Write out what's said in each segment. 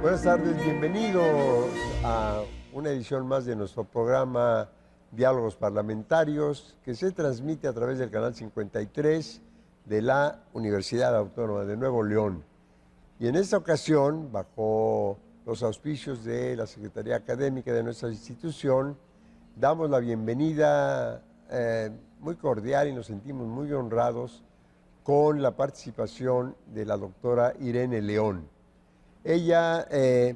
Buenas tardes, bienvenidos a una edición más de nuestro programa Diálogos Parlamentarios, que se transmite a través del canal 53 de la Universidad Autónoma de Nuevo León. Y en esta ocasión, bajo los auspicios de la Secretaría Académica de nuestra institución, damos la bienvenida muy cordial y nos sentimos muy honrados con la participación de la doctora Irene León. Ella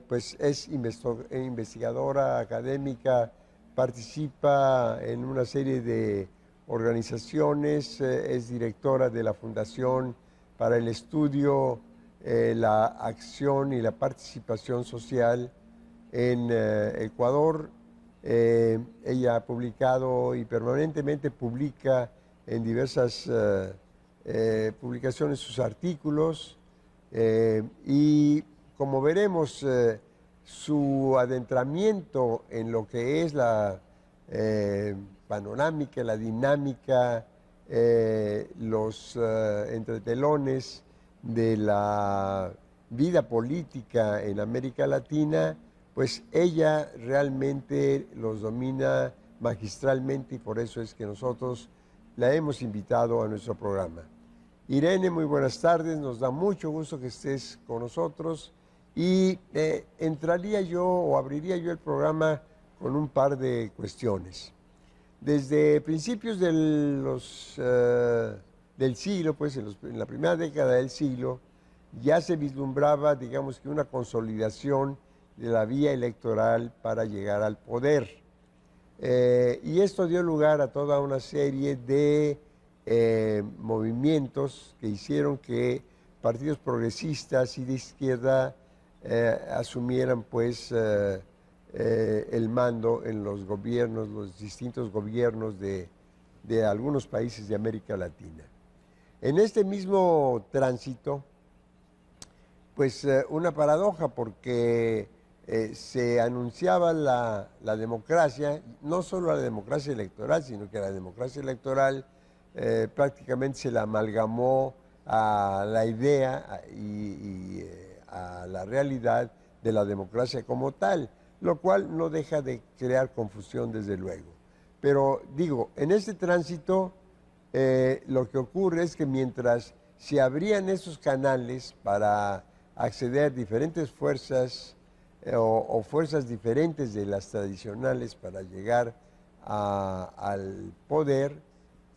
pues es investigadora académica, participa en una serie de organizaciones, es directora de la Fundación para el Estudio, la Acción y la Participación Social en Ecuador. Ella ha publicado y permanentemente publica en diversas publicaciones sus artículos y como veremos, su adentramiento en lo que es la panorámica, la dinámica, los entretelones de la vida política en América Latina, pues ella realmente los domina magistralmente y por eso es que nosotros la hemos invitado a nuestro programa. Irene, muy buenas tardes, nos da mucho gusto que estés con nosotros. Y entraría yo o abriría yo el programa con un par de cuestiones. Desde principios del siglo, pues en la primera década del siglo, ya se vislumbraba, digamos que una consolidación de la vía electoral para llegar al poder. Y esto dio lugar a toda una serie de movimientos que hicieron que partidos progresistas y de izquierda asumieran pues el mando en los gobiernos, los distintos gobiernos de algunos países de América Latina. En este mismo tránsito, pues una paradoja porque se anunciaba la democracia, no solo la democracia electoral, sino que la democracia electoral prácticamente se la amalgamó a la idea y a la realidad de la democracia como tal, lo cual no deja de crear confusión desde luego. Pero digo, en este tránsito lo que ocurre es que mientras se abrían esos canales para acceder diferentes fuerzas o fuerzas diferentes de las tradicionales para llegar al poder,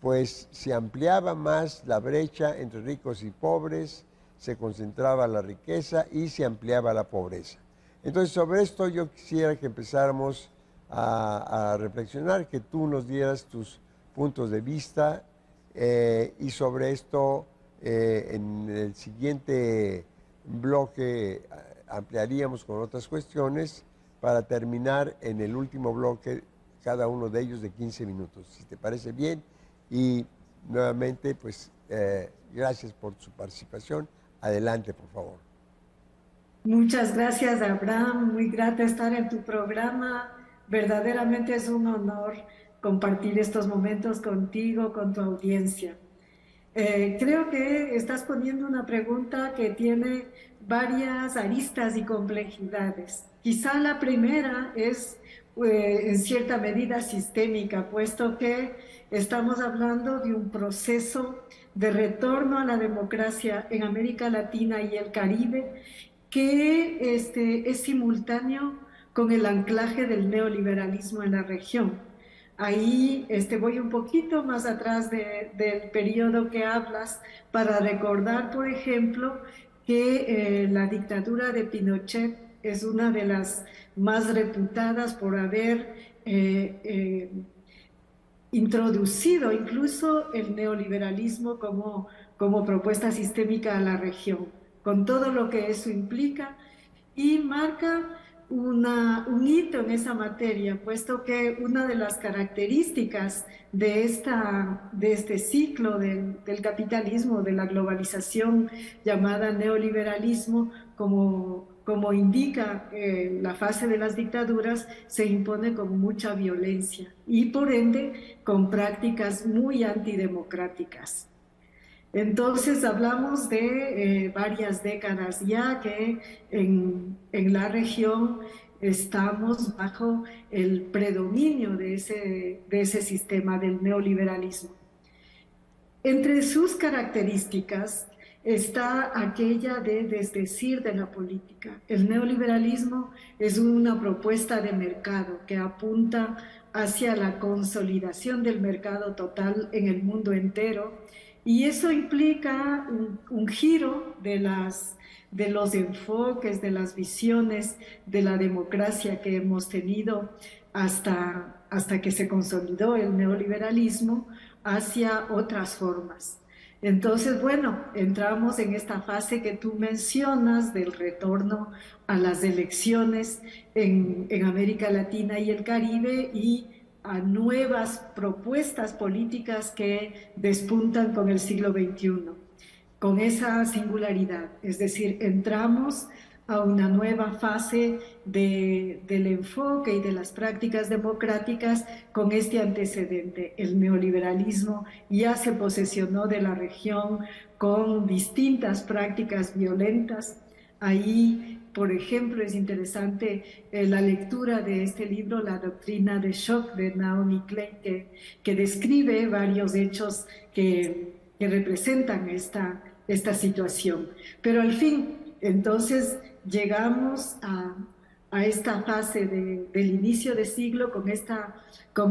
pues se ampliaba más la brecha entre ricos y pobres, se concentraba la riqueza y se ampliaba la pobreza. Entonces, sobre esto yo quisiera que empezáramos a reflexionar, que tú nos dieras tus puntos de vista y sobre esto en el siguiente bloque ampliaríamos con otras cuestiones para terminar en el último bloque, cada uno de ellos de 15 minutos, si te parece bien. Y nuevamente, pues, gracias por su participación. Adelante, por favor. Muchas gracias, Abraham. Muy grata estar en tu programa. Verdaderamente es un honor compartir estos momentos contigo, con tu audiencia. Creo que estás poniendo una pregunta que tiene varias aristas y complejidades. Quizá la primera es en cierta medida sistémica, puesto que estamos hablando de un proceso de retorno a la democracia en América Latina y el Caribe que es simultáneo con el anclaje del neoliberalismo en la región. Ahí voy un poquito más atrás del periodo que hablas para recordar, por ejemplo, que la dictadura de Pinochet es una de las más reputadas por haber introducido incluso el neoliberalismo como propuesta sistémica a la región, con todo lo que eso implica, y marca un hito en esa materia, puesto que una de las características de este ciclo del capitalismo, de la globalización llamada neoliberalismo, como indica la fase de las dictaduras, se impone con mucha violencia y por ende con prácticas muy antidemocráticas. Entonces hablamos de varias décadas ya que en la región estamos bajo el predominio de ese sistema del neoliberalismo. Entre sus características está aquella de desdecir de la política. El neoliberalismo es una propuesta de mercado que apunta hacia la consolidación del mercado total en el mundo entero y eso implica un giro de los enfoques, de las visiones de la democracia que hemos tenido hasta que se consolidó el neoliberalismo hacia otras formas. Entonces, bueno, entramos en esta fase que tú mencionas del retorno a las elecciones en América Latina y el Caribe y a nuevas propuestas políticas que despuntan con el siglo XXI, con esa singularidad. Es decir, entramos a una nueva fase del enfoque y de las prácticas democráticas con este antecedente. El neoliberalismo ya se posesionó de la región con distintas prácticas violentas. Ahí, por ejemplo, es interesante la lectura de este libro, La doctrina de shock, de Naomi Klein, que describe varios hechos que representan esta situación. Pero al fin, entonces llegamos a esta fase del inicio de siglo con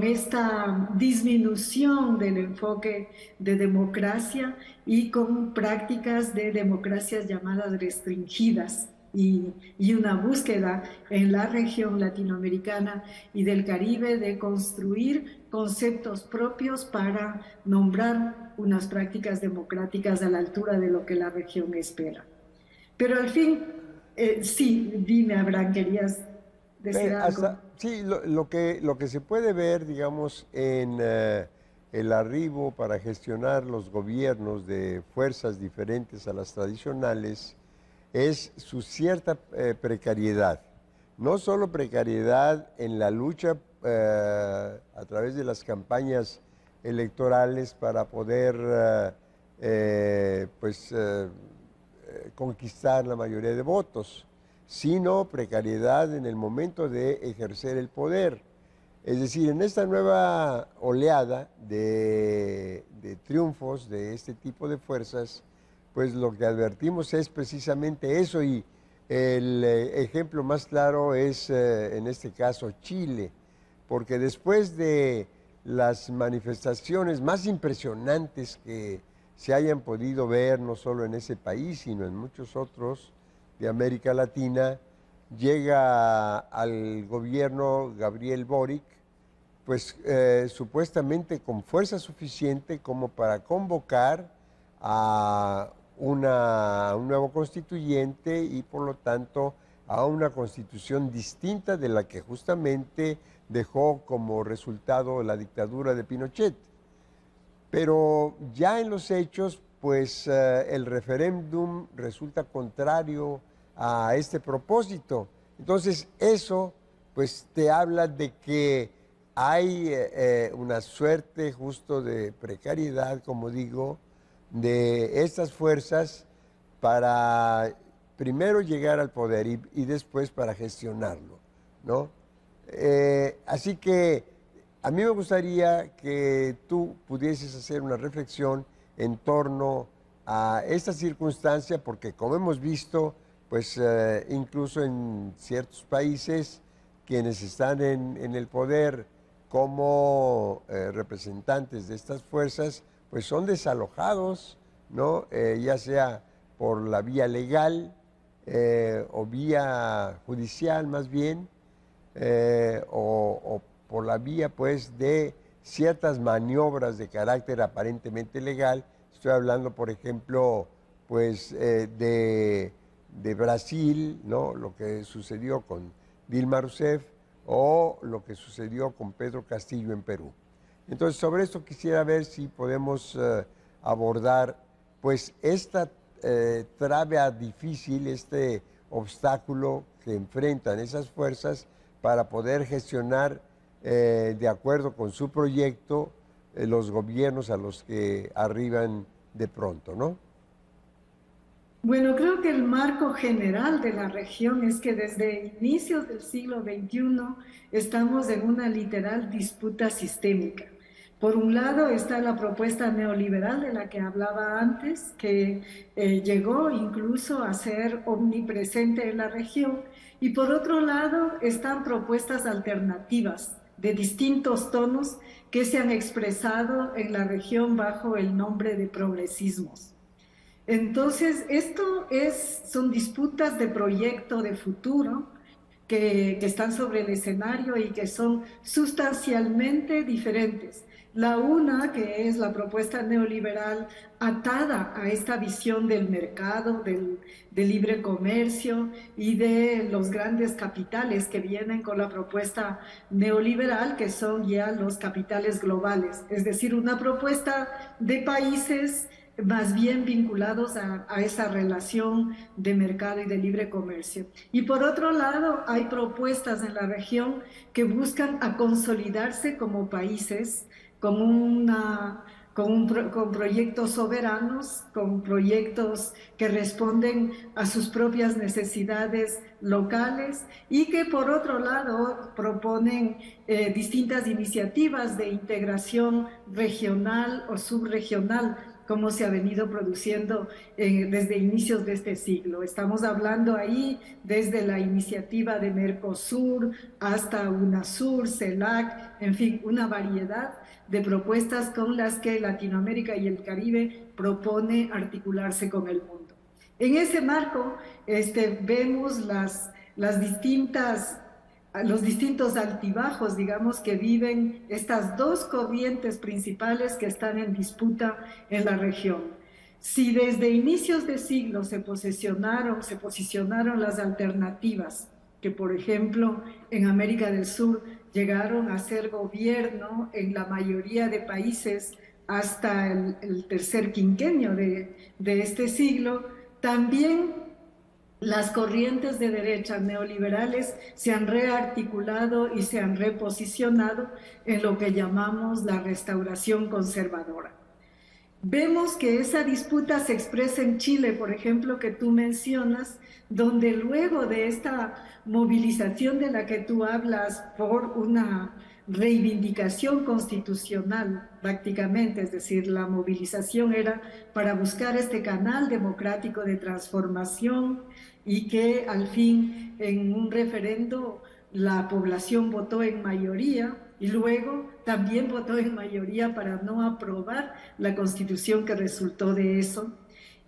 esta disminución del enfoque de democracia y con prácticas de democracias llamadas restringidas. Y una búsqueda en la región latinoamericana y del Caribe de construir conceptos propios para nombrar unas prácticas democráticas a la altura de lo que la región espera. Pero al fin, sí, dime, Abraham, ¿querías decir algo? Sí, lo que se puede ver, digamos, en el arribo para gestionar los gobiernos de fuerzas diferentes a las tradicionales es su cierta precariedad. No solo precariedad en la lucha a través de las campañas electorales para poder conquistar la mayoría de votos, sino precariedad en el momento de ejercer el poder. Es decir, en esta nueva oleada de triunfos de este tipo de fuerzas, pues lo que advertimos es precisamente eso, y el ejemplo más claro es en este caso Chile, porque después de las manifestaciones más impresionantes que se hayan podido ver no solo en ese país, sino en muchos otros de América Latina, llega al gobierno Gabriel Boric, pues supuestamente con fuerza suficiente como para convocar a un nuevo constituyente y por lo tanto a una constitución distinta de la que justamente dejó como resultado la dictadura de Pinochet. Pero ya en los hechos, pues el referéndum resulta contrario a este propósito. Entonces eso pues te habla de que hay una suerte justo de precariedad, como digo, de estas fuerzas para primero llegar al poder y después para gestionarlo, ¿no? Así que a mí me gustaría que tú pudieses hacer una reflexión en torno a esta circunstancia, porque como hemos visto, pues incluso en ciertos países, quienes están en el poder como representantes de estas fuerzas, pues son desalojados, ¿no? Ya sea por la vía legal o vía judicial más bien, o por la vía pues de ciertas maniobras de carácter aparentemente legal. Estoy hablando, por ejemplo, pues de Brasil, ¿no? Lo que sucedió con Dilma Rousseff o lo que sucedió con Pedro Castillo en Perú. Entonces, sobre esto quisiera ver si podemos abordar pues esta traba difícil, este obstáculo que enfrentan esas fuerzas para poder gestionar de acuerdo con su proyecto los gobiernos a los que arriban de pronto, ¿no? Bueno, creo que el marco general de la región es que desde inicios del siglo XXI estamos en una literal disputa sistémica. Por un lado está la propuesta neoliberal de la que hablaba antes, que llegó incluso a ser omnipresente en la región, y por otro lado están propuestas alternativas de distintos tonos que se han expresado en la región bajo el nombre de progresismos. Entonces, son disputas de proyecto de futuro que están sobre el escenario y que son sustancialmente diferentes. La una, que es la propuesta neoliberal atada a esta visión del mercado, del libre comercio y de los grandes capitales que vienen con la propuesta neoliberal, que son ya los capitales globales, es decir, una propuesta de países más bien vinculados a esa relación de mercado y de libre comercio. Y por otro lado, hay propuestas en la región que buscan a consolidarse como países con proyectos soberanos, con proyectos que responden a sus propias necesidades locales y que por otro lado proponen distintas iniciativas de integración regional o subregional, como se ha venido produciendo desde inicios de este siglo. Estamos hablando ahí desde la iniciativa de Mercosur hasta UNASUR, CELAC, en fin, una variedad de propuestas con las que Latinoamérica y el Caribe propone articularse con el mundo. En ese marco vemos los distintos altibajos, digamos, que viven estas dos corrientes principales que están en disputa en la región. Si desde inicios de siglo se posicionaron las alternativas, que por ejemplo en América del Sur llegaron a ser gobierno en la mayoría de países hasta el tercer quinquenio de este siglo, también las corrientes de derecha neoliberales se han rearticulado y se han reposicionado en lo que llamamos la restauración conservadora. Vemos que esa disputa se expresa en Chile, por ejemplo, que tú mencionas, donde luego de esta movilización de la que tú hablas por una reivindicación constitucional prácticamente, es decir, la movilización era para buscar este canal democrático de transformación y que al fin en un referendo la población votó en mayoría y luego también votó en mayoría para no aprobar la constitución que resultó de eso.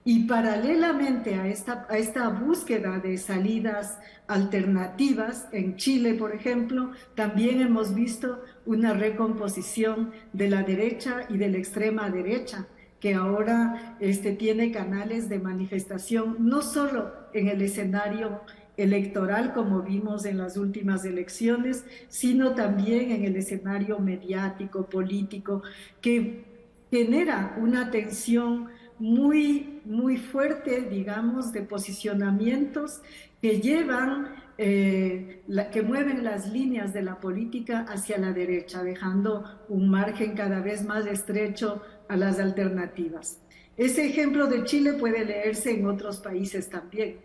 Y paralelamente a esta búsqueda de salidas alternativas, en Chile, por ejemplo, también hemos visto una recomposición de la derecha y de la extrema derecha, que ahora tiene canales de manifestación, no solo en el escenario electoral, como vimos en las últimas elecciones, sino también en el escenario mediático, político, que genera una tensión muy, muy fuerte, digamos, de posicionamientos que llevan, que mueven las líneas de la política hacia la derecha, dejando un margen cada vez más estrecho a las alternativas. Ese ejemplo de Chile puede leerse en otros países también.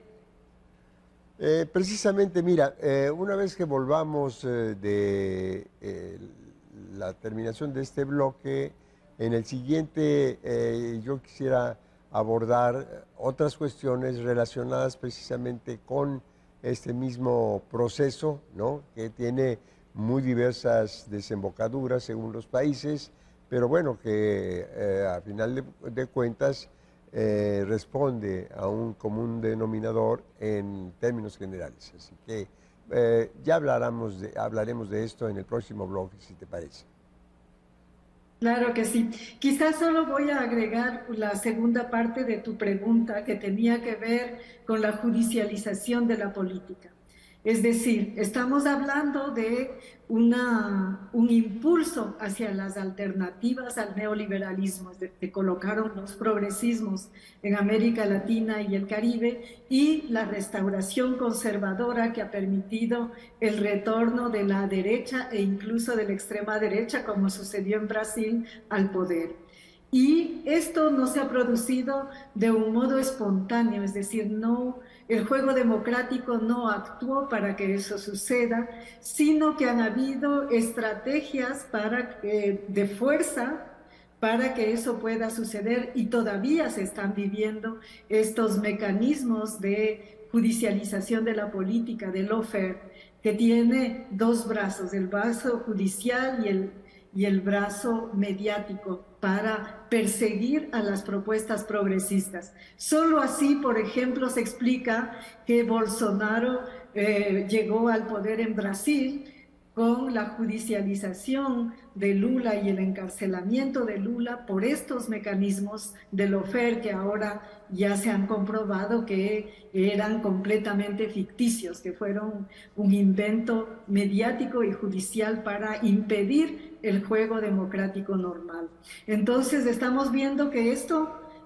Precisamente, mira, una vez que volvamos de la terminación de este bloque, en el siguiente yo quisiera abordar otras cuestiones relacionadas precisamente con este mismo proceso, ¿no? Que tiene muy diversas desembocaduras según los países, pero bueno, que a final de cuentas responde a un común denominador en términos generales. Así que ya hablaremos de esto en el próximo bloque, si te parece. Claro que sí. Quizás solo voy a agregar la segunda parte de tu pregunta que tenía que ver con la judicialización de la política. Es decir, estamos hablando de un impulso hacia las alternativas al neoliberalismo, que colocaron los progresismos en América Latina y el Caribe, y la restauración conservadora que ha permitido el retorno de la derecha e incluso de la extrema derecha, como sucedió en Brasil, al poder. Y esto no se ha producido de un modo espontáneo, es decir, no, el juego democrático no actuó para que eso suceda, sino que han habido estrategias de fuerza para que eso pueda suceder y todavía se están viviendo estos mecanismos de judicialización de la política, del lawfare, que tiene dos brazos, el brazo judicial y el brazo mediático para perseguir a las propuestas progresistas. Solo así, por ejemplo, se explica que Bolsonaro llegó al poder en Brasil con la judicialización de Lula y el encarcelamiento de Lula por estos mecanismos de lawfare que ahora ya se han comprobado que eran completamente ficticios, que fueron un invento mediático y judicial para impedir el juego democrático normal. Entonces estamos viendo que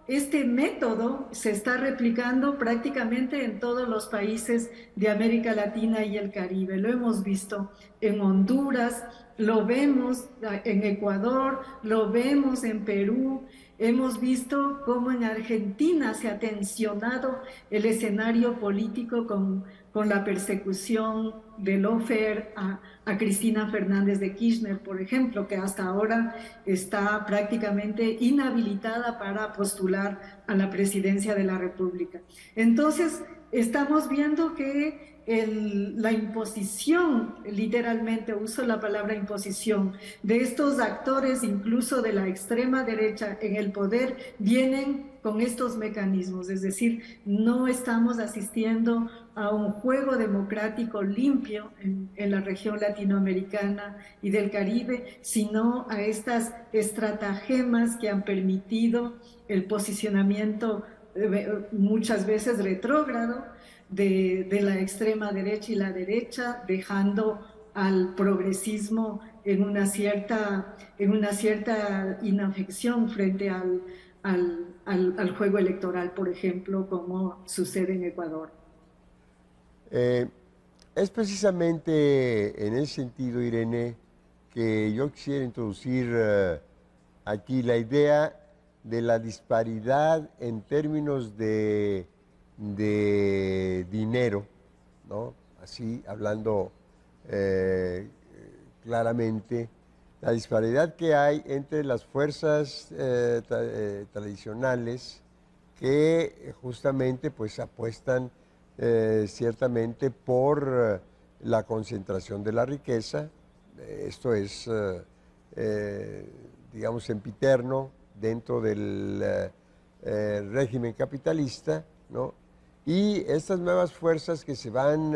este método se está replicando prácticamente en todos los países de América Latina y el Caribe. Lo hemos visto en Honduras, lo vemos en Ecuador, lo vemos en Perú. Hemos visto cómo en Argentina se ha tensionado el escenario político con la persecución de lawfare a Cristina Fernández de Kirchner, por ejemplo, que hasta ahora está prácticamente inhabilitada para postular a la presidencia de la República. Entonces, estamos viendo que la imposición, literalmente uso la palabra imposición, de estos actores, incluso de la extrema derecha en el poder, vienen con estos mecanismos, es decir, no estamos asistiendo a un juego democrático limpio en la región latinoamericana y del Caribe, sino a estas estratagemas que han permitido el posicionamiento muchas veces retrógrado de la extrema derecha y la derecha, dejando al progresismo en una cierta inafección frente al juego electoral, por ejemplo, como sucede en Ecuador. Es precisamente en ese sentido, Irene, que yo quisiera introducir aquí la idea de la disparidad en términos de dinero, ¿no? Así hablando claramente, la disparidad que hay entre las fuerzas tradicionales que justamente pues apuestan ciertamente por la concentración de la riqueza. Esto es, digamos, sempiterno dentro del régimen capitalista, ¿no? Y estas nuevas fuerzas que se van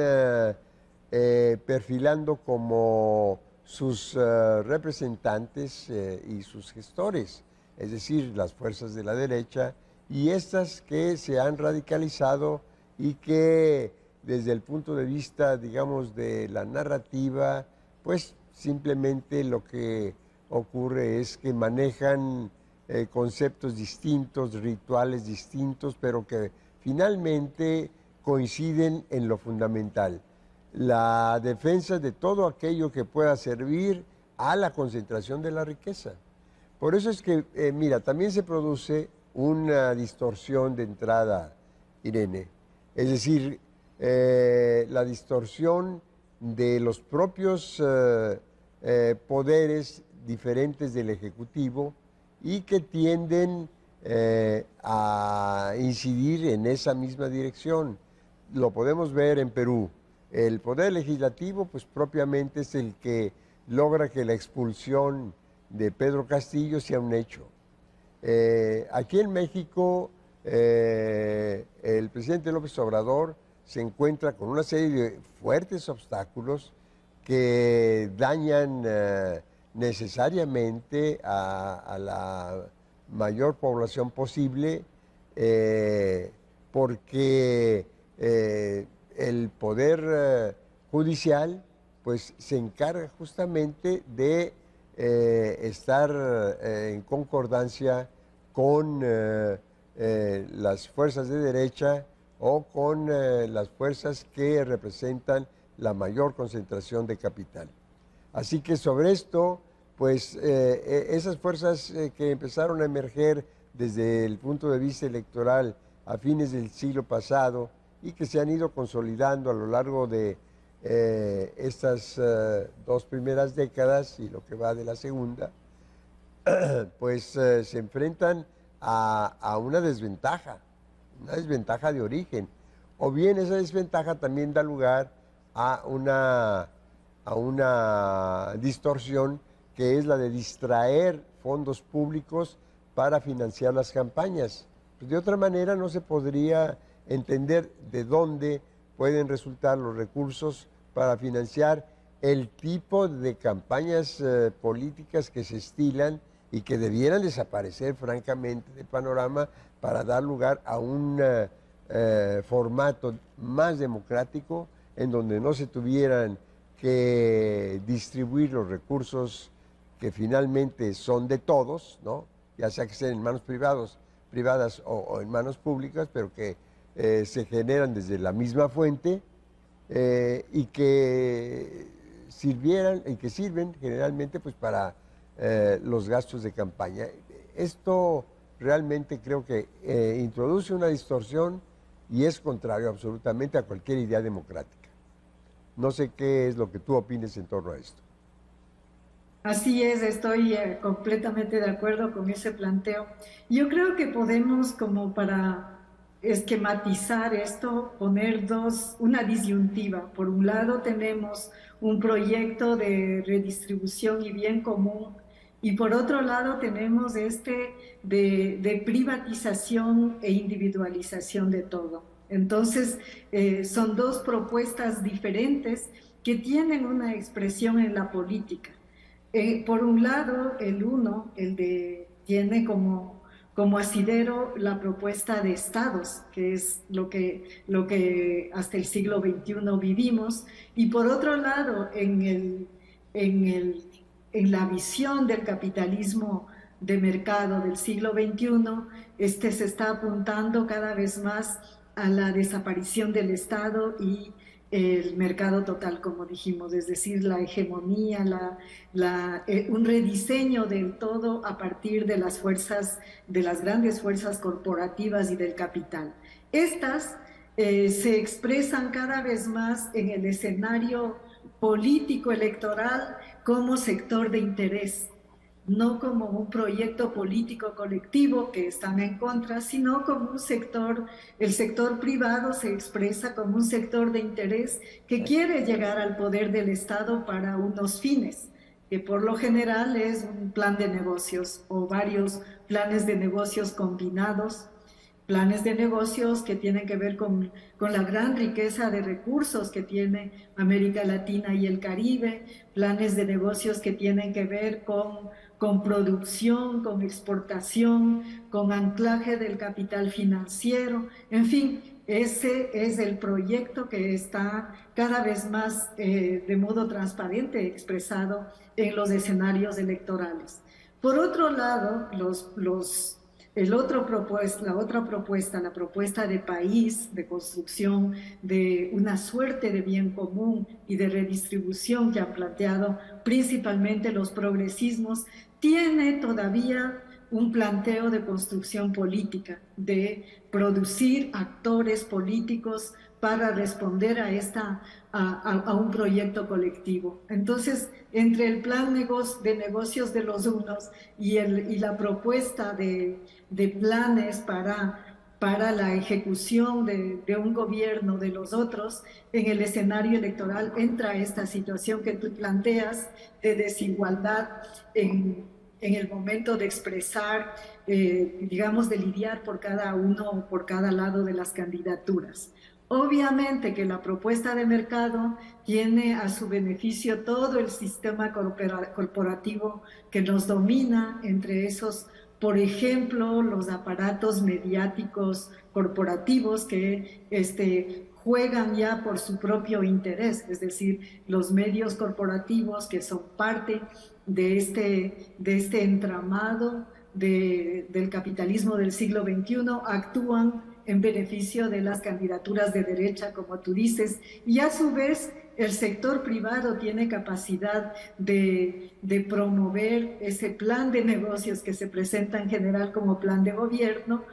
perfilando como sus representantes y sus gestores, es decir, las fuerzas de la derecha, y estas que se han radicalizado y que desde el punto de vista, digamos, de la narrativa, pues simplemente lo que ocurre es que manejan conceptos distintos, rituales distintos, pero que finalmente coinciden en lo fundamental: la defensa de todo aquello que pueda servir a la concentración de la riqueza. Por eso es que, mira, también se produce una distorsión de entrada, Irene. Es decir, la distorsión de los propios poderes diferentes del Ejecutivo y que tienden a incidir en esa misma dirección. Lo podemos ver en Perú. El poder legislativo, pues propiamente es el que logra que la expulsión de Pedro Castillo sea un hecho. Aquí en México, el presidente López Obrador se encuentra con una serie de fuertes obstáculos que dañan necesariamente a la mayor población posible, porque el poder judicial pues se encarga justamente de estar en concordancia con las fuerzas de derecha o con las fuerzas que representan la mayor concentración de capital. Así que sobre esto pues esas fuerzas que empezaron a emerger desde el punto de vista electoral a fines del siglo pasado y que se han ido consolidando a lo largo de estas dos primeras décadas y lo que va de la segunda, pues se enfrentan a una desventaja de origen. O bien esa desventaja también da lugar a una distorsión que es la de distraer fondos públicos para financiar las campañas. Pues de otra manera no se podría entender de dónde pueden resultar los recursos para financiar el tipo de campañas políticas que se estilan y que debieran desaparecer francamente del panorama para dar lugar a un formato más democrático en donde no se tuvieran que distribuir los recursos que finalmente son de todos, ¿no? Ya sea que sean en manos privadas o en manos públicas, pero que se generan desde la misma fuente y que sirven generalmente pues para los gastos de campaña. Esto realmente creo que introduce una distorsión y es contrario absolutamente a cualquier idea democrática. No sé qué es lo que tú opines en torno a esto. Así es, estoy completamente de acuerdo con ese planteo. Yo creo que podemos, como para esquematizar esto, poner una disyuntiva. Por un lado tenemos un proyecto de redistribución y bien común, y por otro lado tenemos de privatización e individualización de todo. Entonces, son dos propuestas diferentes que tienen una expresión en la política. Por un lado, tiene como asidero la propuesta de estados, que es lo que hasta el siglo XXI vivimos, y por otro lado, en la visión del capitalismo de mercado del siglo XXI, se está apuntando cada vez más a la desaparición del Estado y el mercado total, como dijimos, es decir, la hegemonía, un rediseño del todo a partir de las grandes fuerzas corporativas y del capital. Estas se expresan cada vez más en el escenario político electoral como sector de interés, no como un proyecto político colectivo que están en contra, sino como el sector privado se expresa como un sector de interés que quiere llegar al poder del Estado para unos fines, que por lo general es un plan de negocios o varios planes de negocios combinados, planes de negocios que tienen que ver con la gran riqueza de recursos que tiene América Latina y el Caribe, planes de negocios que tienen que ver con producción, con exportación, con anclaje del capital financiero, en fin, ese es el proyecto que está cada vez más de modo transparente expresado en los escenarios electorales. Por otro lado, la propuesta de país, de construcción de una suerte de bien común y de redistribución que han planteado principalmente los progresismos, tiene todavía un planteo de construcción política, de producir actores políticos para responder a un proyecto colectivo. Entonces, entre el plan de negocios de los unos y la propuesta de planes para la ejecución de un gobierno de los otros, en el escenario electoral entra esta situación que tú planteas de desigualdad en el momento de expresar, digamos, de lidiar por cada uno o por cada lado de las candidaturas. Obviamente que la propuesta de mercado tiene a su beneficio todo el sistema corporativo que nos domina, entre esos, por ejemplo, los aparatos mediáticos corporativos que juegan ya por su propio interés, es decir, los medios corporativos que son parte de este entramado del capitalismo del siglo XXI actúan en beneficio de las candidaturas de derecha, como tú dices, y a su vez el sector privado tiene capacidad de promover ese plan de negocios que se presenta en general como plan de gobierno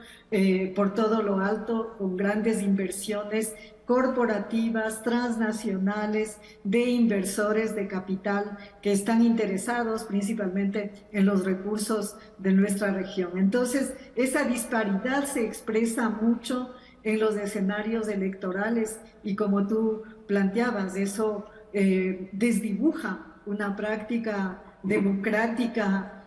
por todo lo alto, con grandes inversiones corporativas, transnacionales, de inversores de capital que están interesados principalmente en los recursos de nuestra región. Entonces, esa disparidad se expresa mucho en los escenarios electorales y como tú planteabas, eso desdibuja una práctica democrática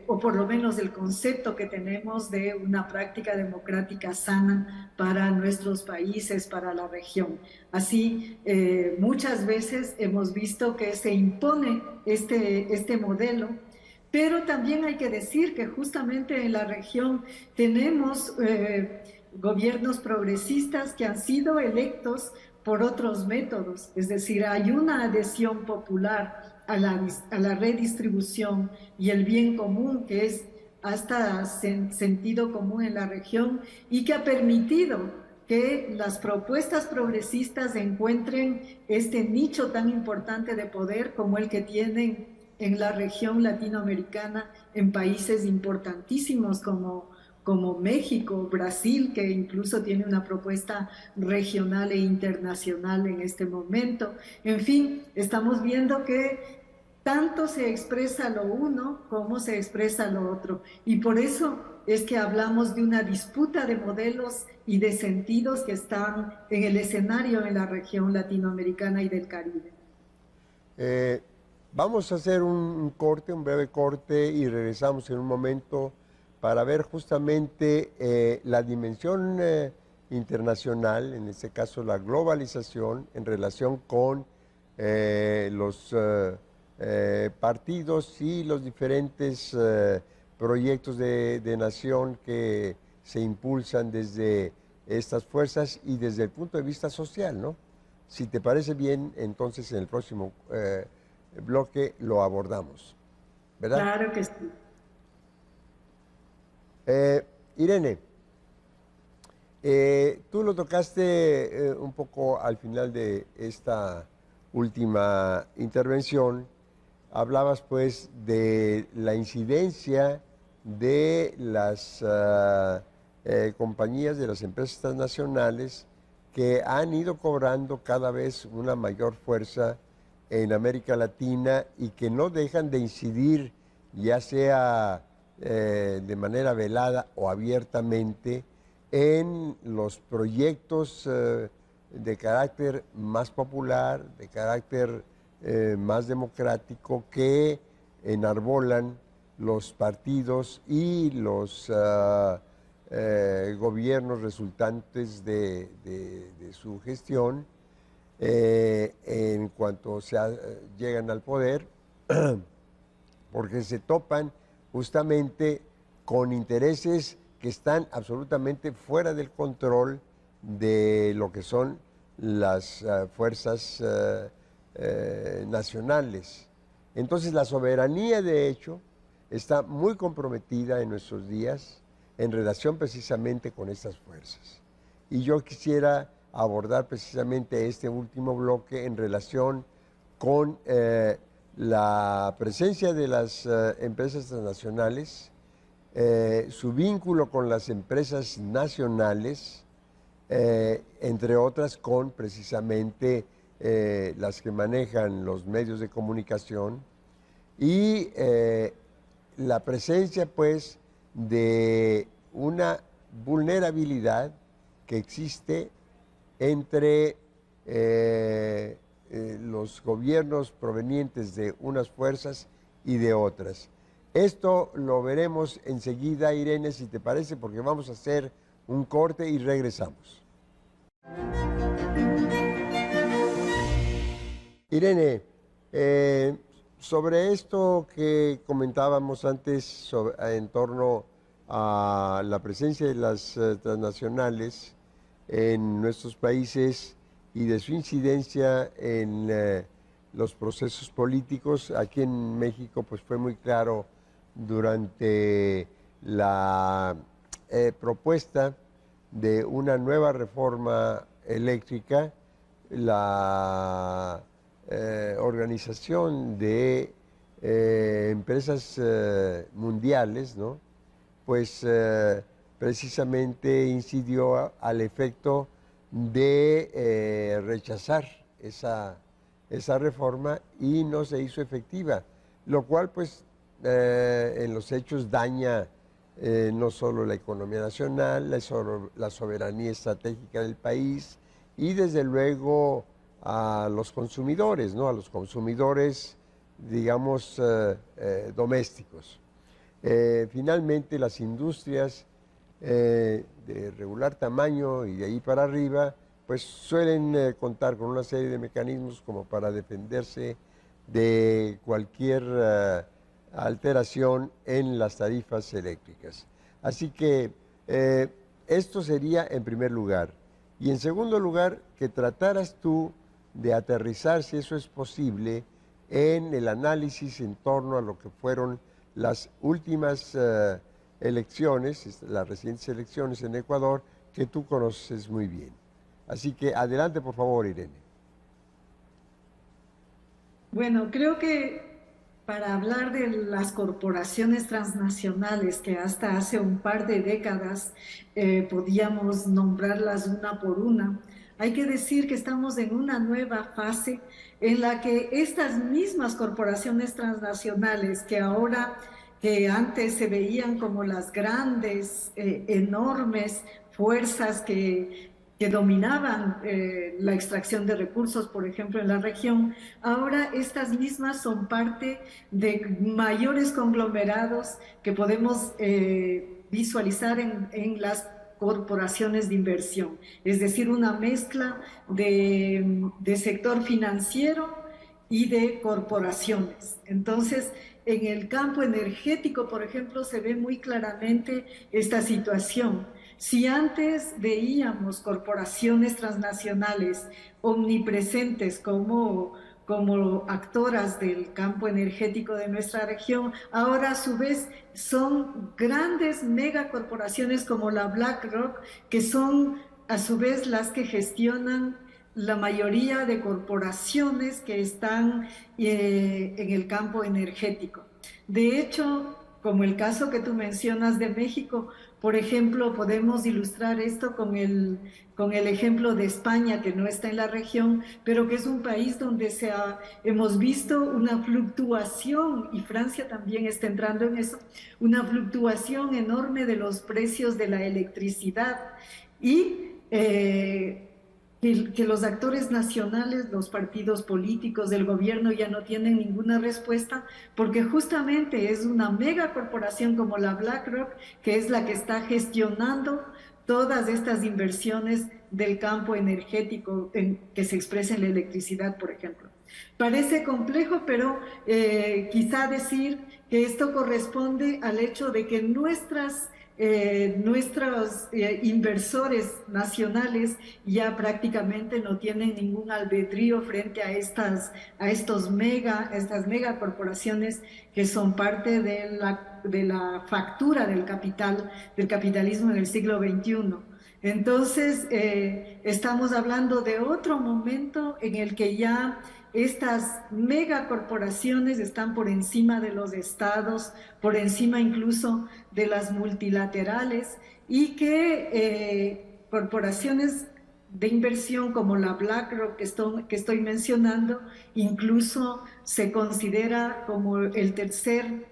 o por lo menos el concepto que tenemos de una práctica democrática sana para nuestros países, para la región. Así, muchas veces hemos visto que se impone este modelo, pero también hay que decir que justamente en la región tenemos gobiernos progresistas que han sido electos por otros métodos, es decir, hay una adhesión popular a la redistribución y el bien común que es hasta sentido común en la región y que ha permitido que las propuestas progresistas encuentren este nicho tan importante de poder como el que tienen en la región latinoamericana, en países importantísimos como México, Brasil, que incluso tiene una propuesta regional e internacional en este momento. En fin, estamos viendo que tanto se expresa lo uno como se expresa lo otro. Y por eso es que hablamos de una disputa de modelos y de sentidos que están en el escenario en la región latinoamericana y del Caribe. Vamos a hacer un corte, un breve corte, y regresamos en un momento para ver justamente la dimensión internacional, en este caso la globalización, en relación con los partidos y los diferentes proyectos de nación que se impulsan desde estas fuerzas y desde el punto de vista social, ¿no? Si te parece bien, entonces en el próximo bloque lo abordamos, ¿verdad? Claro que sí. Irene, tú lo tocaste un poco al final de esta última intervención. Hablabas pues de la incidencia de las compañías, de las empresas transnacionales que han ido cobrando cada vez una mayor fuerza en América Latina y que no dejan de incidir, ya sea de manera velada o abiertamente, en los proyectos de carácter más popular, de carácter más democrático que enarbolan los partidos y los gobiernos resultantes de su gestión en cuanto llegan al poder, porque se topan justamente con intereses que están absolutamente fuera del control de lo que son las fuerzas nacionales. Entonces la soberanía, de hecho, está muy comprometida en nuestros días en relación precisamente con estas fuerzas. Y yo quisiera abordar precisamente este último bloque en relación con la presencia de las empresas transnacionales, su vínculo con las empresas nacionales, entre otras con precisamente las que manejan los medios de comunicación, y la presencia pues de una vulnerabilidad que existe entre los gobiernos provenientes de unas fuerzas y de otras. Esto lo veremos enseguida, Irene, si te parece, porque vamos a hacer un corte y regresamos. Irene, sobre esto que comentábamos antes en torno a la presencia de las transnacionales en nuestros países y de su incidencia en los procesos políticos, aquí en México pues fue muy claro durante la propuesta de una nueva reforma eléctrica la organización de empresas mundiales, ¿no? Pues precisamente incidió al efecto de rechazar esa reforma y no se hizo efectiva, lo cual pues en los hechos daña no solo la economía nacional, la soberanía estratégica del país y desde luego a los consumidores, ¿no? A los consumidores, digamos, domésticos. Finalmente, las industrias de regular tamaño y de ahí para arriba, pues suelen contar con una serie de mecanismos como para defenderse de cualquier alteración en las tarifas eléctricas. Así que esto sería en primer lugar. Y en segundo lugar, que trataras tú de aterrizar, si eso es posible, en el análisis en torno a lo que fueron las últimas elecciones, las recientes elecciones en Ecuador, que tú conoces muy bien. Así que adelante, por favor, Irene. Bueno, creo que para hablar de las corporaciones transnacionales que hasta hace un par de décadas podíamos nombrarlas una por una, hay que decir que estamos en una nueva fase en la que estas mismas corporaciones transnacionales que antes se veían como las grandes, enormes fuerzas que dominaban la extracción de recursos, por ejemplo, en la región, ahora estas mismas son parte de mayores conglomerados que podemos visualizar en las corporaciones de inversión, es decir, una mezcla de sector financiero y de corporaciones. Entonces, en el campo energético, por ejemplo, se ve muy claramente esta situación. Si antes veíamos corporaciones transnacionales omnipresentes como actoras del campo energético de nuestra región, ahora a su vez son grandes megacorporaciones como la BlackRock, que son a su vez las que gestionan la mayoría de corporaciones que están en el campo energético. De hecho, como el caso que tú mencionas de México, por ejemplo, podemos ilustrar esto con el ejemplo de España, que no está en la región, pero que es un país donde hemos visto una fluctuación, y Francia también está entrando en eso, una fluctuación enorme de los precios de la electricidad y que los actores nacionales, los partidos políticos del gobierno ya no tienen ninguna respuesta porque justamente es una megacorporación como la BlackRock que es la que está gestionando todas estas inversiones del campo energético que se expresa en la electricidad, por ejemplo. Parece complejo, pero quizá decir que esto corresponde al hecho de que nuestros inversores nacionales ya prácticamente no tienen ningún albedrío frente a estas megacorporaciones que son parte de la factura del capitalismo en el siglo XXI. Entonces, estamos hablando de otro momento en el que ya estas megacorporaciones están por encima de los estados, por encima incluso de las multilaterales, y que corporaciones de inversión como la BlackRock que estoy mencionando, incluso se considera como el tercer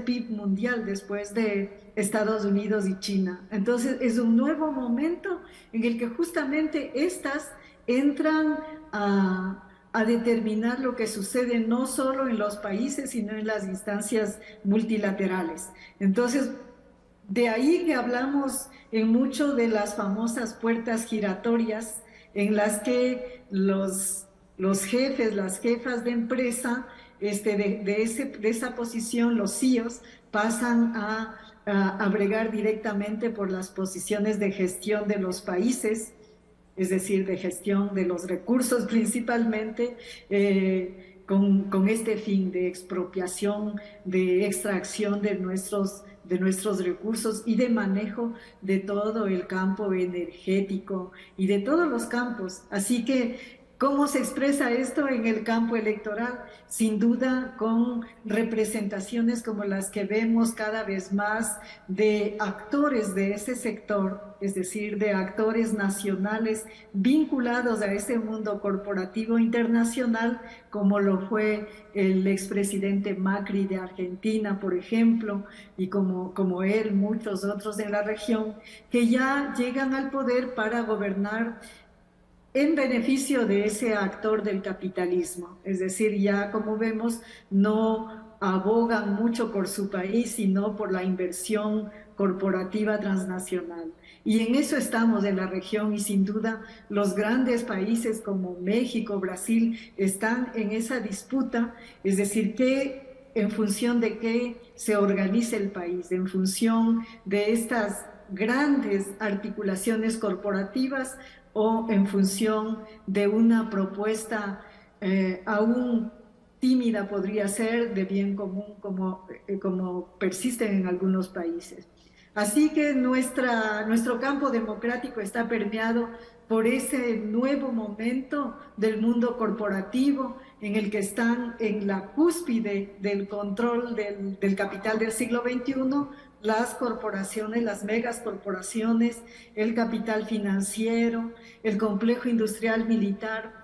PIB mundial después de Estados Unidos y China. Entonces es un nuevo momento en el que justamente estas entran a determinar lo que sucede no solo en los países, sino en las instancias multilaterales. Entonces, de ahí que hablamos en mucho de las famosas puertas giratorias en las que los jefes, las jefas de empresa, de esa posición, los CEOs, pasan a bregar directamente por las posiciones de gestión de los países, es decir, de gestión de los recursos principalmente, con este fin de expropiación, de extracción de de nuestros recursos y de manejo de todo el campo energético y de todos los campos. Así que, ¿cómo se expresa esto en el campo electoral? Sin duda con representaciones como las que vemos cada vez más de actores de ese sector, es decir, de actores nacionales vinculados a ese mundo corporativo internacional, como lo fue el expresidente Macri de Argentina, por ejemplo, y como él, muchos otros en la región, que ya llegan al poder para gobernar en beneficio de ese actor del capitalismo. Es decir, ya como vemos, no abogan mucho por su país, sino por la inversión corporativa transnacional. Y en eso estamos en la región y sin duda los grandes países como México, Brasil, están en esa disputa, es decir, que en función de qué se organiza el país, en función de estas grandes articulaciones corporativas o en función de una propuesta aún tímida podría ser de bien común como persisten en algunos países. Así que nuestro campo democrático está permeado por ese nuevo momento del mundo corporativo en el que están en la cúspide del control del capital del siglo XXI las corporaciones, las megas corporaciones, el capital financiero, el complejo industrial militar,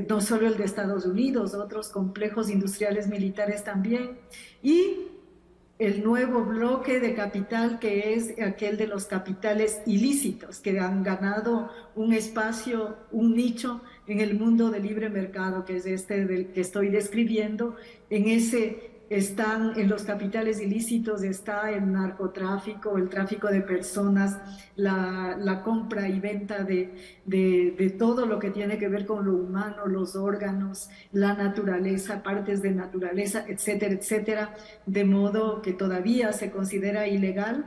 no solo el de Estados Unidos, otros complejos industriales militares también, y el nuevo bloque de capital que es aquel de los capitales ilícitos, que han ganado un espacio, un nicho en el mundo del libre mercado, que es este del que estoy describiendo. En ese están, en los capitales ilícitos está el narcotráfico, el tráfico de personas, la compra y venta de todo lo que tiene que ver con lo humano, los órganos, la naturaleza, partes de naturaleza, etcétera, etcétera, de modo que todavía se considera ilegal,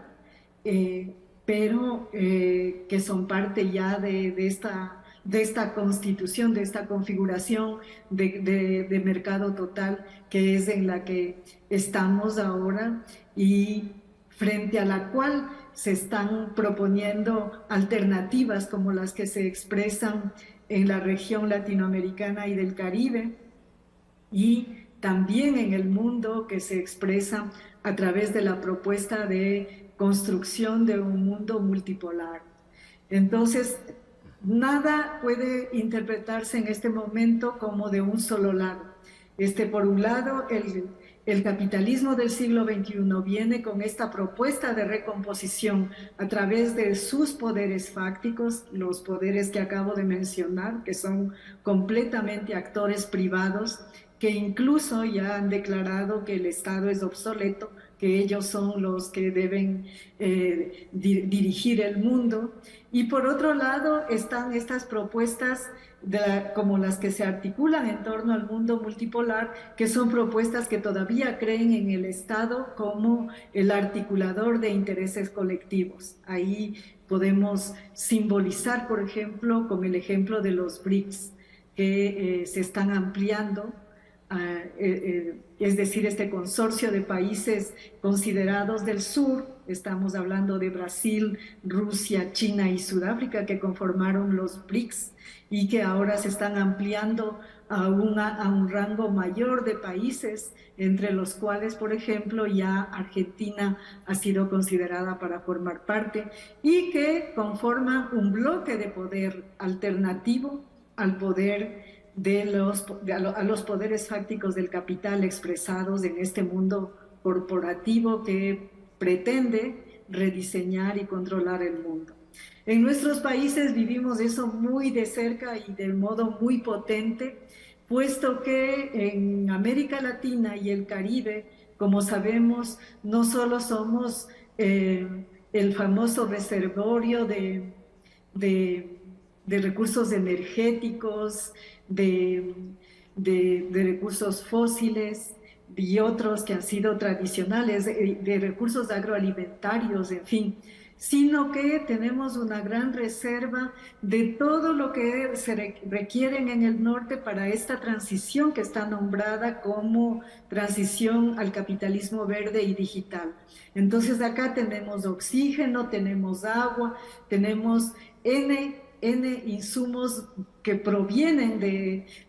pero que son parte ya de esta constitución, de esta configuración de mercado total que es en la que estamos ahora y frente a la cual se están proponiendo alternativas como las que se expresan en la región latinoamericana y del Caribe y también en el mundo que se expresa a través de la propuesta de construcción de un mundo multipolar. Entonces, nada puede interpretarse en este momento como de un solo lado. Por un lado, el capitalismo del siglo XXI viene con esta propuesta de recomposición a través de sus poderes fácticos, los poderes que acabo de mencionar, que son completamente actores privados, que incluso ya han declarado que el Estado es obsoleto, que ellos son los que deben dirigir el mundo. Y por otro lado están estas propuestas como las que se articulan en torno al mundo multipolar, que son propuestas que todavía creen en el Estado como el articulador de intereses colectivos. Ahí podemos simbolizar, por ejemplo, con el ejemplo de los BRICS, que se están ampliando, es decir, este consorcio de países considerados del sur, estamos hablando de Brasil, Rusia, China y Sudáfrica, que conformaron los BRICS y que ahora se están ampliando a un rango mayor de países, entre los cuales, por ejemplo, ya Argentina ha sido considerada para formar parte y que conforman un bloque de poder alternativo al poder a los poderes fácticos del capital expresados en este mundo corporativo que pretende rediseñar y controlar el mundo. En nuestros países vivimos eso muy de cerca y de modo muy potente, puesto que en América Latina y el Caribe, como sabemos, no solo somos el famoso reservorio de recursos energéticos, de recursos fósiles y otros que han sido tradicionales, de recursos agroalimentarios, en fin, sino que tenemos una gran reserva de todo lo que se requieren en el norte para esta transición que está nombrada como transición al capitalismo verde y digital. Entonces acá tenemos oxígeno, tenemos agua, tenemos N insumos que provienen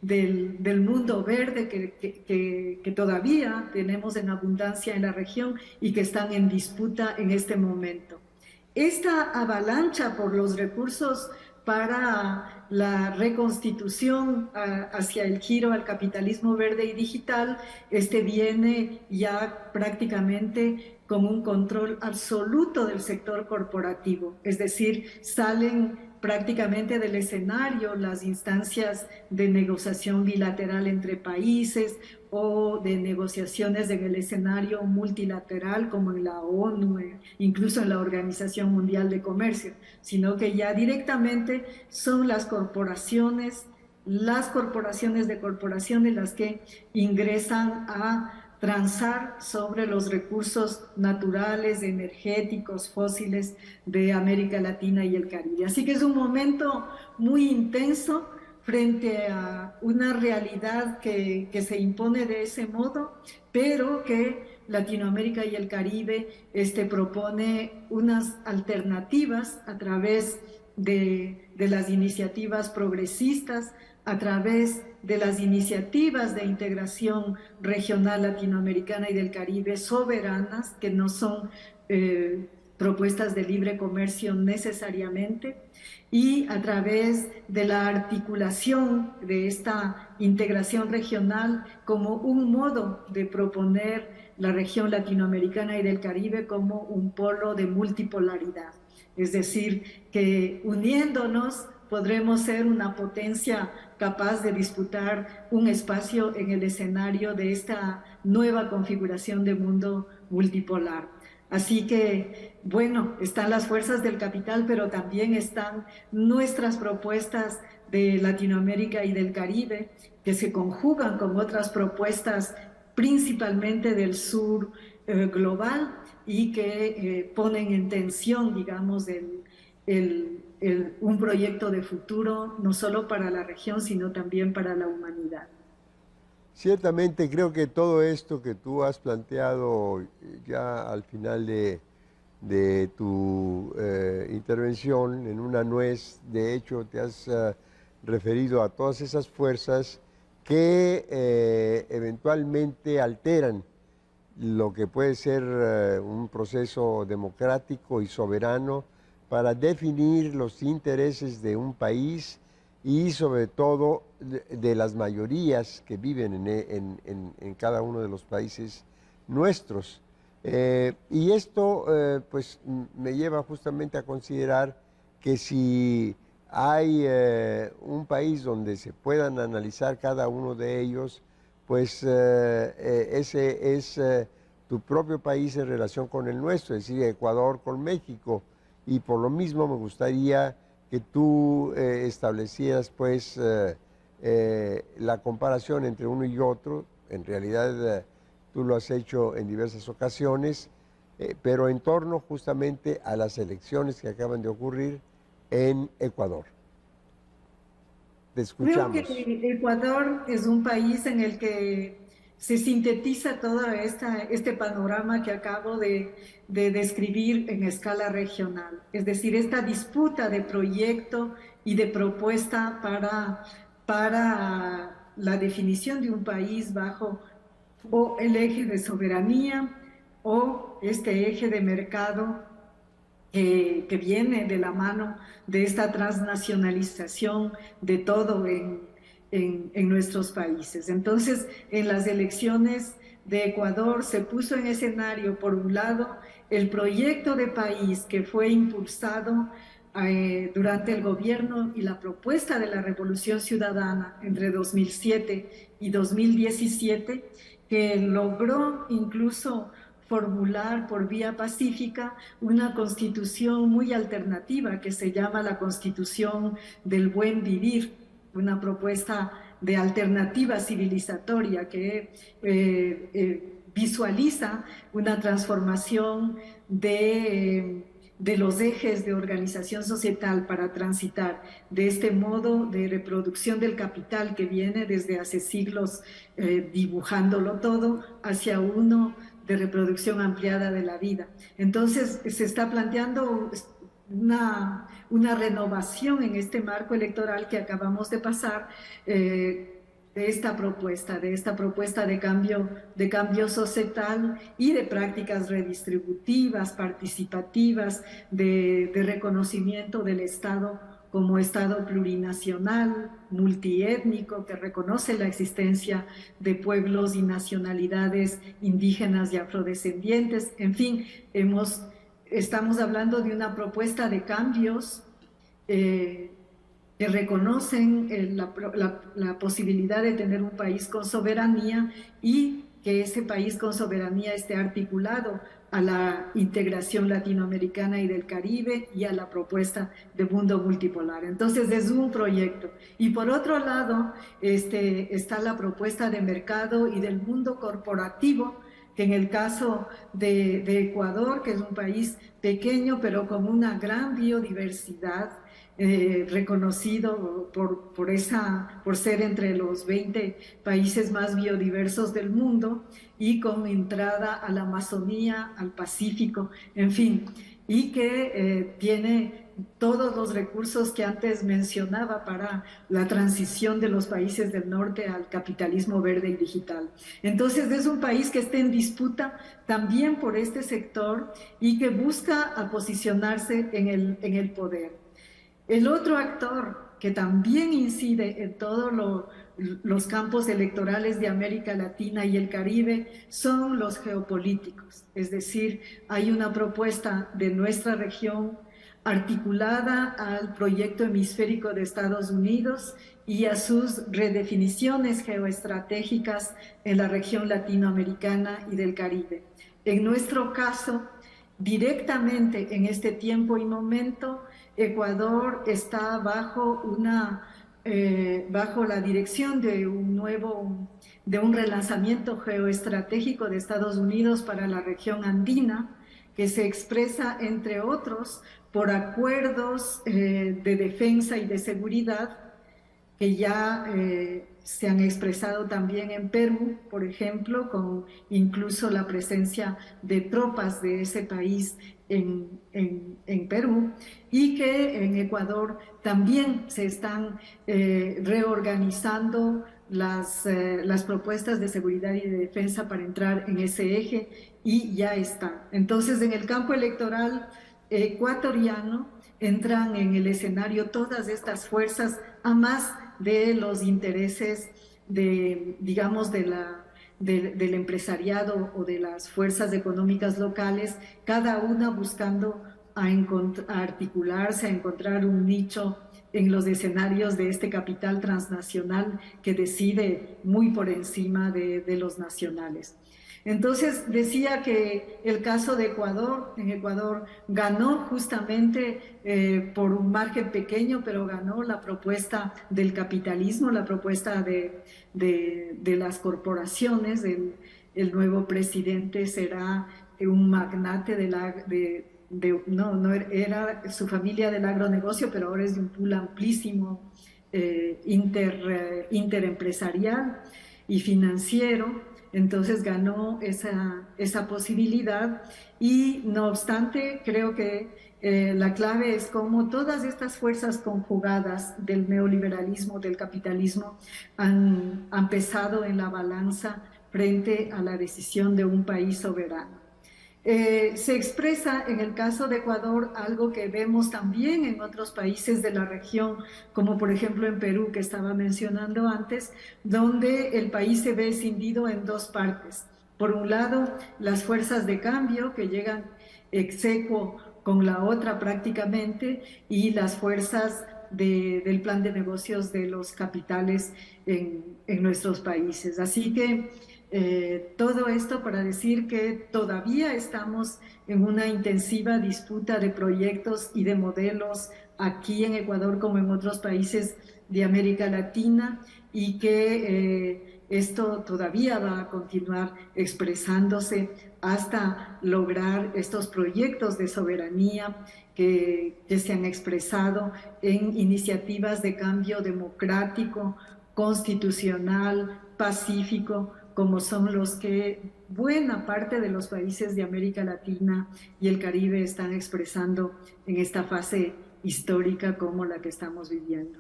del mundo verde que todavía tenemos en abundancia en la región y que están en disputa en este momento. Esta avalancha por los recursos para la reconstitución hacia el giro al capitalismo verde y digital, viene ya prácticamente con un control absoluto del sector corporativo, es decir, salen prácticamente del escenario las instancias de negociación bilateral entre países o de negociaciones en el escenario multilateral como en la ONU, incluso en la Organización Mundial de Comercio, sino que ya directamente son las corporaciones de corporaciones las que ingresan a transar sobre los recursos naturales, energéticos, fósiles de América Latina y el Caribe. Así que es un momento muy intenso frente a una realidad que se impone de ese modo, pero que Latinoamérica y el Caribe propone unas alternativas a través de las iniciativas progresistas, a través de las iniciativas de integración regional latinoamericana y del Caribe soberanas, que no son propuestas de libre comercio necesariamente, y a través de la articulación de esta integración regional como un modo de proponer la región latinoamericana y del Caribe como un polo de multipolaridad. Es decir, que uniéndonos podremos ser una potencia capaz de disputar un espacio en el escenario de esta nueva configuración de mundo multipolar. Así que, bueno, están las fuerzas del capital, pero también están nuestras propuestas de Latinoamérica y del Caribe, que se conjugan con otras propuestas principalmente del sur global y que ponen en tensión, digamos, un proyecto de futuro, no solo para la región, sino también para la humanidad. Ciertamente creo que todo esto que tú has planteado ya al final de tu intervención en una nuez, de hecho te has referido a todas esas fuerzas que eventualmente alteran lo que puede ser un proceso democrático y soberano para definir los intereses de un país y sobre todo de las mayorías que viven en cada uno de los países nuestros. Y esto pues me lleva justamente a considerar que si hay un país donde se puedan analizar cada uno de ellos, pues ese es tu propio país en relación con el nuestro, es decir, Ecuador con México. Y por lo mismo me gustaría que tú establecieras pues la comparación entre uno y otro. En realidad tú lo has hecho en diversas ocasiones, pero en torno justamente a las elecciones que acaban de ocurrir en Ecuador. Te escuchamos. Creo que Ecuador es un país en el que se sintetiza todo este panorama que acabo de describir en escala regional. Es decir, esta disputa de proyecto y de propuesta para la definición de un país bajo o el eje de soberanía o este eje de mercado que viene de la mano de esta transnacionalización de todo en nuestros países. Entonces, en las elecciones de Ecuador se puso en escenario, por un lado, el proyecto de país que fue impulsado durante el gobierno y la propuesta de la Revolución Ciudadana entre 2007 y 2017, que logró incluso formular por vía pacífica una constitución muy alternativa que se llama la Constitución del Buen Vivir, una propuesta de alternativa civilizatoria que visualiza una transformación de de los ejes de organización societal para transitar de este modo de reproducción del capital que viene desde hace siglos dibujándolo todo hacia uno de reproducción ampliada de la vida. Entonces se está planteando una renovación en este marco electoral que acabamos de pasar, de esta propuesta de cambio societal y de prácticas redistributivas, participativas, de reconocimiento del Estado como Estado plurinacional, multiétnico, que reconoce la existencia de pueblos y nacionalidades indígenas y afrodescendientes. En fin, estamos hablando de una propuesta de cambios que reconocen la posibilidad de tener un país con soberanía y que ese país con soberanía esté articulado a la integración latinoamericana y del Caribe y a la propuesta de mundo multipolar. Entonces es un proyecto. Y por otro lado está la propuesta de mercado y del mundo corporativo, que en el caso de Ecuador, que es un país pequeño pero con una gran biodiversidad, reconocido por ser entre los 20 países más biodiversos del mundo y con entrada a la Amazonía, al Pacífico, en fin, y que tiene todos los recursos que antes mencionaba para la transición de los países del norte al capitalismo verde y digital. Entonces es un país que está en disputa también por este sector y que busca posicionarse en el poder. El otro actor que también incide en todos los campos electorales de América Latina y el Caribe son los geopolíticos. Es decir, hay una propuesta de nuestra región articulada al proyecto hemisférico de Estados Unidos y a sus redefiniciones geoestratégicas en la región latinoamericana y del Caribe. En nuestro caso, directamente en este tiempo y momento, Ecuador está bajo la dirección de un relanzamiento geoestratégico de Estados Unidos para la región andina, que se expresa, entre otros, por acuerdos de defensa y de seguridad que ya se han expresado también en Perú, por ejemplo, con incluso la presencia de tropas de ese país en Perú, y que en Ecuador también se están reorganizando las propuestas de seguridad y de defensa para entrar en ese eje, y ya están. Entonces, en el campo electoral ecuatoriano entran en el escenario todas estas fuerzas, a más de los intereses digamos, del empresariado o de las fuerzas económicas locales, cada una buscando a articularse, a encontrar un nicho en los escenarios de este capital transnacional que decide muy por encima de los nacionales. Entonces decía que el caso de Ecuador, en Ecuador ganó justamente por un margen pequeño, pero ganó la propuesta del capitalismo, la propuesta de las corporaciones. El nuevo presidente será un magnate no era su familia del agronegocio, pero ahora es de un pool amplísimo interempresarial y financiero. Entonces ganó esa posibilidad, y no obstante creo que la clave es cómo todas estas fuerzas conjugadas del neoliberalismo, del capitalismo, han pesado en la balanza frente a la decisión de un país soberano. Se expresa en el caso de Ecuador algo que vemos también en otros países de la región, como por ejemplo en Perú, que estaba mencionando antes, donde el país se ve escindido en dos partes. Por un lado, las fuerzas de cambio que llegan execuo con la otra prácticamente, y las fuerzas del plan de negocios de los capitales en nuestros países. Así que todo esto para decir que todavía estamos en una intensiva disputa de proyectos y de modelos aquí en Ecuador como en otros países de América Latina, y que esto todavía va a continuar expresándose hasta lograr estos proyectos de soberanía que se han expresado en iniciativas de cambio democrático, constitucional, pacífico, como son los que buena parte de los países de América Latina y el Caribe están expresando en esta fase histórica como la que estamos viviendo.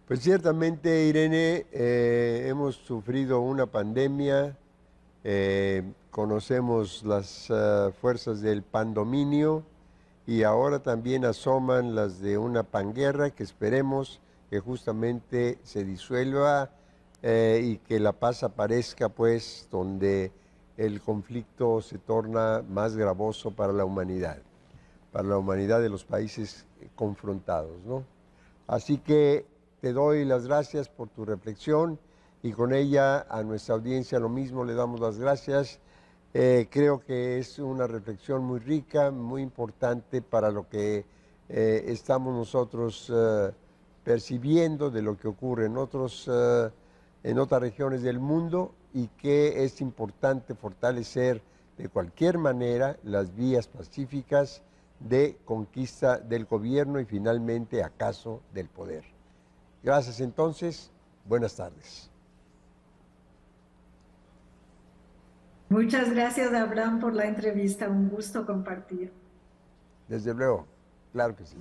Pues ciertamente, Irene, hemos sufrido una pandemia, conocemos las fuerzas del pandominio y ahora también asoman las de una panguerra que esperemos que justamente se disuelva y que la paz aparezca, pues, donde el conflicto se torna más gravoso para la humanidad de los países confrontados, ¿no? Así que te doy las gracias por tu reflexión y con ella a nuestra audiencia lo mismo le damos las gracias. Creo que es una reflexión muy rica, muy importante para lo que estamos nosotros percibiendo de lo que ocurre en otras regiones del mundo y que es importante fortalecer de cualquier manera las vías pacíficas de conquista del gobierno y finalmente acaso del poder. Gracias entonces, buenas tardes. Muchas gracias, Abraham, por la entrevista, un gusto compartir. Desde luego, claro que sí.